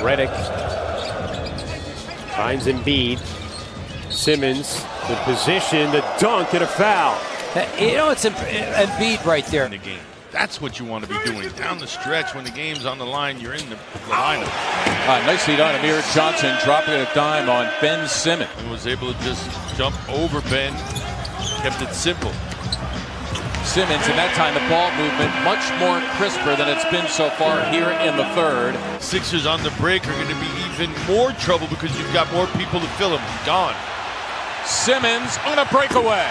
Redick finds Embiid. Simmons, the position, the dunk, and a foul. You know, it's Embiid right there in the game. That's what you want to be doing down the stretch when the game's on the line. You're in the lineup. Nicely done, Amir Johnson dropping a dime on Ben Simmons. He was able to just jump over Ben, kept it simple. Simmons, in that time, the ball movement much more crisper than it's been so far here in the third. Sixers on the break are going to be even more trouble because you've got more people to fill them. Gone. Simmons on a breakaway.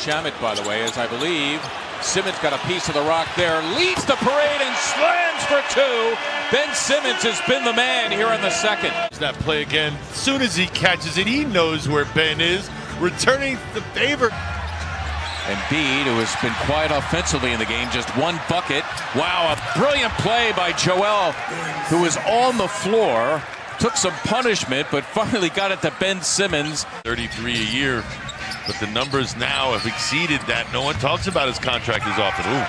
Shamet, by the way, as I believe. Simmons got a piece of the rock there, leads the parade and slams for two. Ben Simmons has been the man here in the second. That play again. As soon as he catches it, he knows where Ben is, returning the favor. Embiid, who has been quiet offensively in the game, just one bucket. Wow, a brilliant play by Joel, who was on the floor, took some punishment, but finally got it to Ben Simmons. 33 a year. But the numbers now have exceeded that. No one talks about his contract as often. Ooh.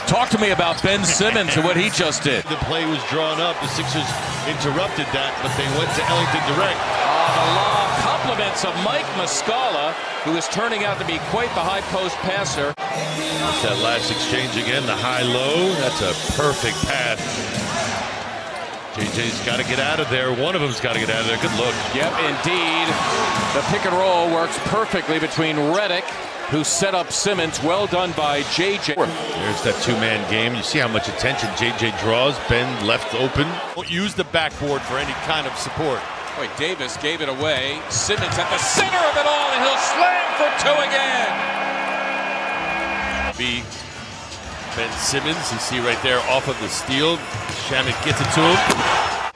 Talk to me about Ben Simmons and what he just did. The play was drawn up. The Sixers interrupted that, but they went to Ellington direct. The lob, compliments of Mike Muscala, who is turning out to be quite the high post passer. That last exchange again, the high-low. That's a perfect pass. JJ's got to get out of there. One of them's got to get out of there. Good look. Yep, indeed. The pick and roll works perfectly between Redick, who set up Simmons. Well done by JJ. There's that two-man game. You see how much attention JJ draws. Ben left open. Don't use the backboard for any kind of support. Boy, Davis gave it away. Simmons at the center of it all, and he'll slam for two again. Ben Simmons, you see right there off of the steal. Shamet gets it to him.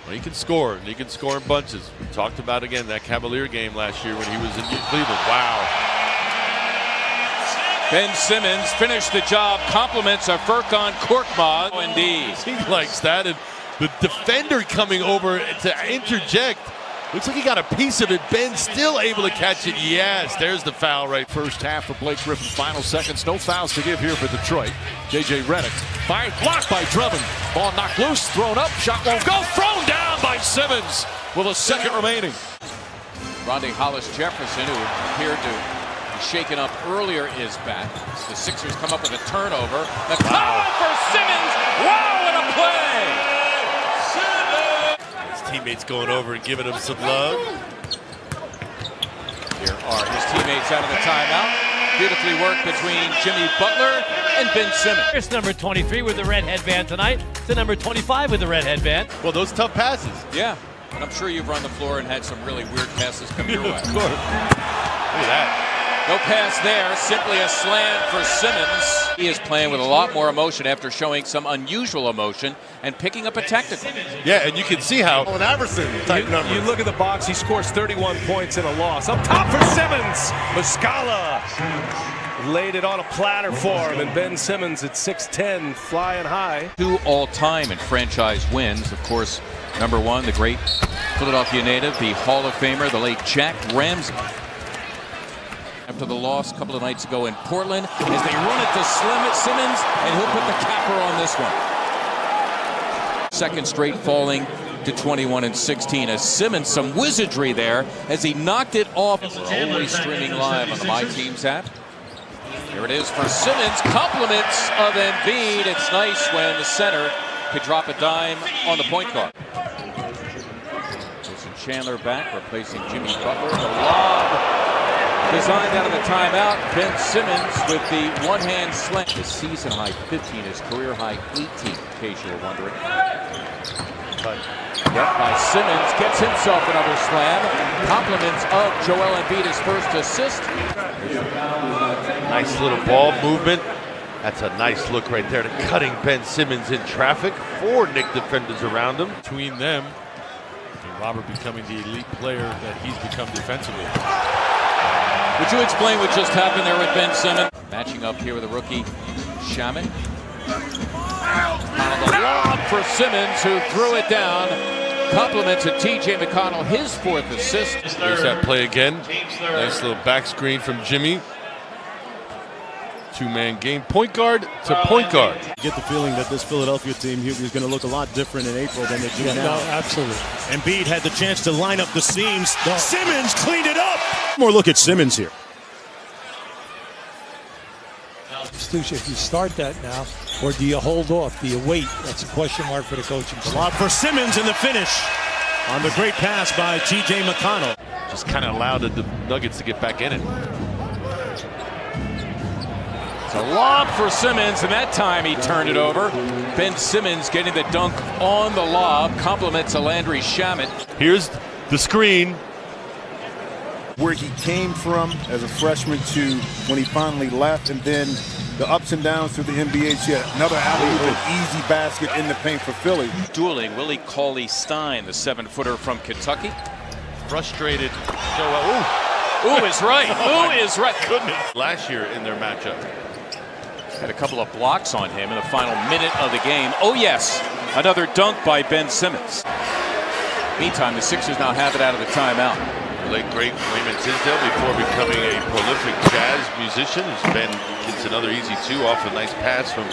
Well, he can score, and he can score in bunches. We talked about, again, that Cavalier game last year when he was in Cleveland. Wow. Ben Simmons finished the job. Compliments of Furkan Korkmaz. Oh, indeed. He likes that, and the defender coming over to interject. Looks like he got a piece of it. Ben still able to catch it. Yes, there's the foul right. First half for Blake Griffin. Final seconds. No fouls to give here for Detroit. J.J. Redick fired, blocked by Drummond. Ball knocked loose, thrown up, shot won't go. Thrown down by Simmons with a second remaining. Rondae Hollis-Jefferson, who appeared to be shaken up earlier, is back. The Sixers come up with a turnover. The call for Simmons. Wow, what a play! Teammates going over and giving him some love. Here are his teammates out of the timeout. Beautifully worked between Jimmy Butler and Ben Simmons. Here's number 23 with the red headband tonight. To number 25 with the red headband. Well, those tough passes. Yeah, and I'm sure you've run the floor and had some really weird passes come your way. Of course. Look at that. No pass there, simply a slam for Simmons. He is playing with a lot more emotion after showing some unusual emotion and picking up a technical. Yeah, and you can see how an Iverson type number. You look at the box, he scores 31 points in a loss. Up top for Simmons. Muscala laid it on a platter for him, and Ben Simmons at 6'10", flying high. 2 all-time in franchise wins. Of course, number 1, the great Philadelphia native, the Hall of Famer, the late Jack Ramsey. After the loss a couple of nights ago in Portland, as they run it to Simmons, and he'll put the capper on this one. Second straight falling to 21 and 16. As Simmons, some wizardry there as he knocked it off. We're only streaming live on the My Teams app. Here it is for Simmons. Compliments of Embiid. It's nice when the center could drop a dime on the point guard. Jason Chandler back, replacing Jimmy Butler. The lob designed out of the timeout. Ben Simmons with the one-hand slam. His season high 15, his career high 18, in case you were wondering. Yep, by Simmons, gets himself another slam. Compliments of Joel Embiid, his first assist. Nice little ball movement. That's a nice look right there to cutting Ben Simmons in traffic. 4 Knick defenders around him. Between them, and Robert becoming the elite player that he's become defensively. Would you explain what just happened there with Ben Simmons? Matching up here with the rookie Shamet. The lob for Simmons, who threw it down. Compliments of T.J. McConnell, his 4th assist. There's that play again. Nice little back screen from Jimmy. two-man game, point guard to point guard. Get the feeling that this Philadelphia team here is going to look a lot different in April than they do now. No, absolutely. Embiid had the chance to line up the seams. No. Simmons cleaned it up. More look at Simmons here. Stush, if you start that now, or do you hold off? Do you wait? That's a question mark for the coaching staff. Lob for Simmons in the finish on the great pass by T.J. McConnell. Just kind of allowed the Nuggets to get back in it. It's a lob for Simmons, and that time he turned it over. Ben Simmons getting the dunk on the lob. Compliments of Landry Shamet. Here's the screen. Where he came from as a freshman to when he finally left, and then the ups and downs through the NBA. Yet another alley-oop, an easy basket in the paint for Philly. Dueling Willie Cauley-Stein, the 7-footer from Kentucky. Frustrated. Ooh is right. Ooh is right. Goodness. Last year in their matchup. Had a couple of blocks on him in the final minute of the game. Oh yes, another dunk by Ben Simmons. Meantime, the Sixers now have it out of the timeout. Late great Raymond Tisdale, before becoming a prolific jazz musician, Ben gets another easy two off a nice pass from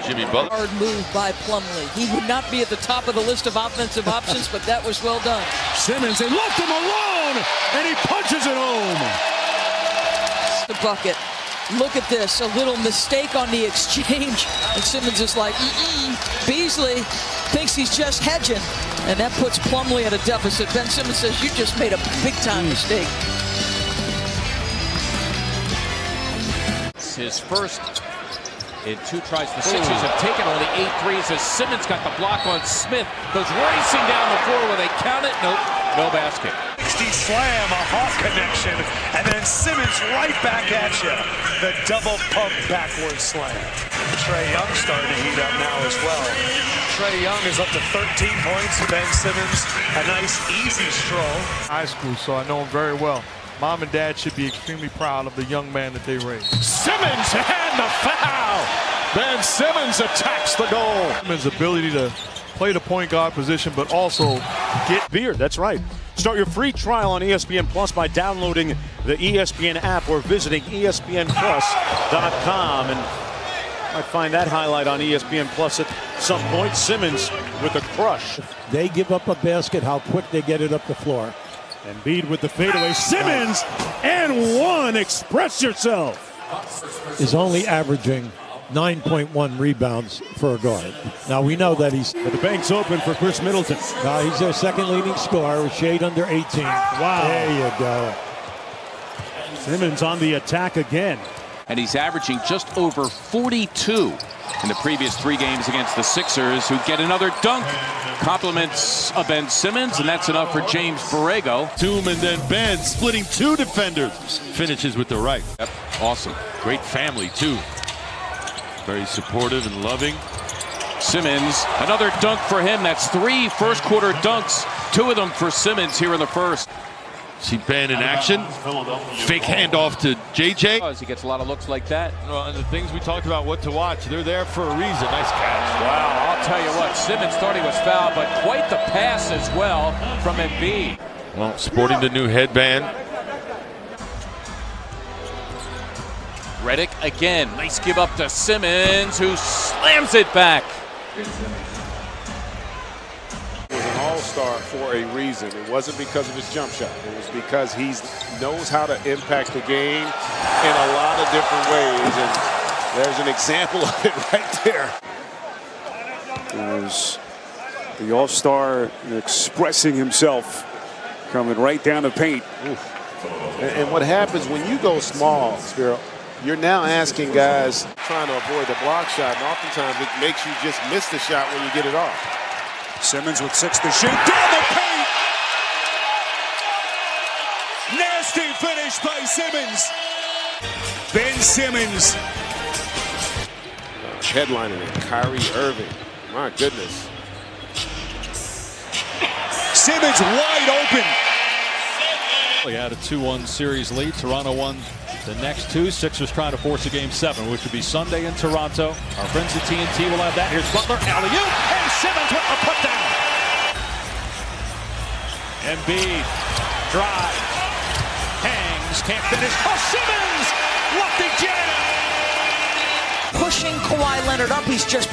Jimmy Butler. Hard move by Plumlee. He would not be at the top of the list of offensive options, but that was well done. Simmons, they left him alone, and he punches it home. The bucket. Look at this, a little mistake on the exchange, and Simmons is like, Beasley thinks he's just hedging, and that puts Plumlee at a deficit. Ben Simmons says, you just made a big-time mistake. It's his first in 2 tries. The Sixers have taken only 8 threes as Simmons got the block on Smith. Goes racing down the floor where they count it. Nope, no basket. 60 slam, a Hawk connection, and then Simmons right back at you. The double pump backward slam. Trae Young starting to heat up now as well. Trae Young is up to 13 points. Ben Simmons, a nice easy stroll. High school, so I know him very well. Mom and Dad should be extremely proud of the young man that they raised. Simmons and the foul. Ben Simmons attacks the goal. His ability to play the point guard position, but also get Beard. That's right. Start your free trial on ESPN Plus by downloading the ESPN app or visiting ESPNplus.com. And might find that highlight on ESPN Plus at some point. Simmons with a crush. They give up a basket, how quick they get it up the floor. Embiid with the fadeaway. Simmons and one. Express yourself. Is only averaging 9.1 rebounds for a guard. Now we know that But the bank's open for Chris Middleton. he's their second leading scorer with shade under 18. Wow. There you go. Simmons on the attack again. And he's averaging just over 42 in the previous 3 games against the Sixers, who get another dunk. Compliments of Ben Simmons, and that's enough for James Borrego. Toom and then Ben splitting 2 defenders. Finishes with the right. Yep. Awesome. Great family, too. Very supportive and loving. Simmons, another dunk for him. That's 3 first-quarter dunks. 2 of them for Simmons here in the first. See Ben in action. Fake handoff to JJ. He gets a lot of looks like that. Well, and the things we talked about, what to watch, they're there for a reason. Nice catch. Wow, I'll tell you what, Simmons thought he was fouled, but quite the pass as well from Embiid. Well, sporting the new headband. Redick again, nice give up to Simmons, who slams it back. Was an all-star for a reason. It wasn't because of his jump shot. It was because he knows how to impact the game in a lot of different ways, and there's an example of it right there. There's the all-star expressing himself, coming right down the paint. And what happens when you go small, Spiro, you're now asking guys trying to avoid the block shot, and oftentimes it makes you just miss the shot when you get it off. Simmons with 6 to shoot. Down the paint. Nasty finish by Simmons. Ben Simmons. Headlining it, Kyrie Irving. My goodness. Simmons wide open. They had a 2-1 series lead. Toronto won the next 2. Sixers trying to force a game 7, which would be Sunday in Toronto. Our friends at TNT will have that. Here's Butler, alley-oop, and Simmons with the putdown. Embiid drives, hangs, can't finish. Oh, Simmons! Lefty jam! pushing Kawhi Leonard up. He's just...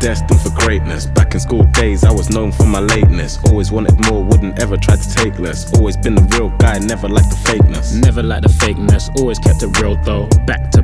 Destined for greatness. Back in school days, I was known for my lateness. Always wanted more, wouldn't ever try to take less. Always been a real guy, never liked the fakeness. Never liked the fakeness, always kept it real though. Back to